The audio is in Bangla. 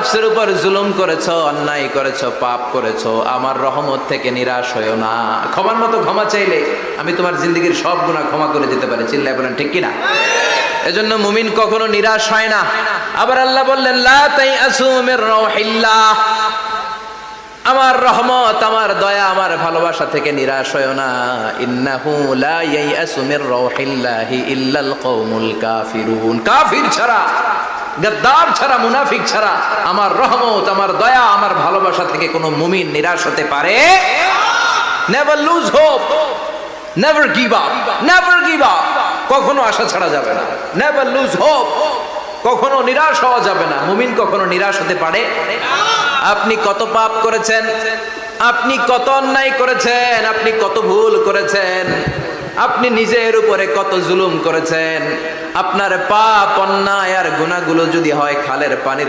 নফসের উপর জুলুম করেছো, অন্যায় করেছো, পাপ করেছো, আমার রহমত থেকে নিরাশ হইও না। ক্ষমার মতো ক্ষমা চাইলে আমি তোমার জিন্দগির সব গুনাহ ক্ষমা করে দিতে পারি। চিল্লায় বলেন ঠিক কিনা? এজন্য মুমিন কখনো নিরাশ হয় না। আবার আল্লাহ বললেন লা তাইআসু মির রাউহিল্লাহ, আমার রহমত, আমার দয়া, আমার ভালোবাসা থেকে নিরাশ হয়ো না। ইন্নাহু লা ইয়াইআসু মির রাউহিল্লাহি ইল্লাল কওমুল কাফিরুন, কাফির ছাড়া, গাদ্দার ছাড়া, মুনাফিক ছাড়া আমার রহমত, আমার দয়া, আমার ভালোবাসা থেকে কোনো মুমিন নিরাশ হতে পারে। Never lose hope, never give up, never give up, কখনো আশা ছাড়া যাবে না। নেভার লুজ হোপ, কখনো নিরাশ হওয়া যাবে না। মুমিন কখনো নিরাশ হতে পারে। আপনি কত পাপ করেছেন, আপনি কত অন্যায় করেছেন, আপনি কত ভুল করেছেন, আপনি নিজের উপরে কত জুলুম করেছেন। আপনার পাপ, অন্যায় আর গুনাহগুলো যদি হয় খালের পানির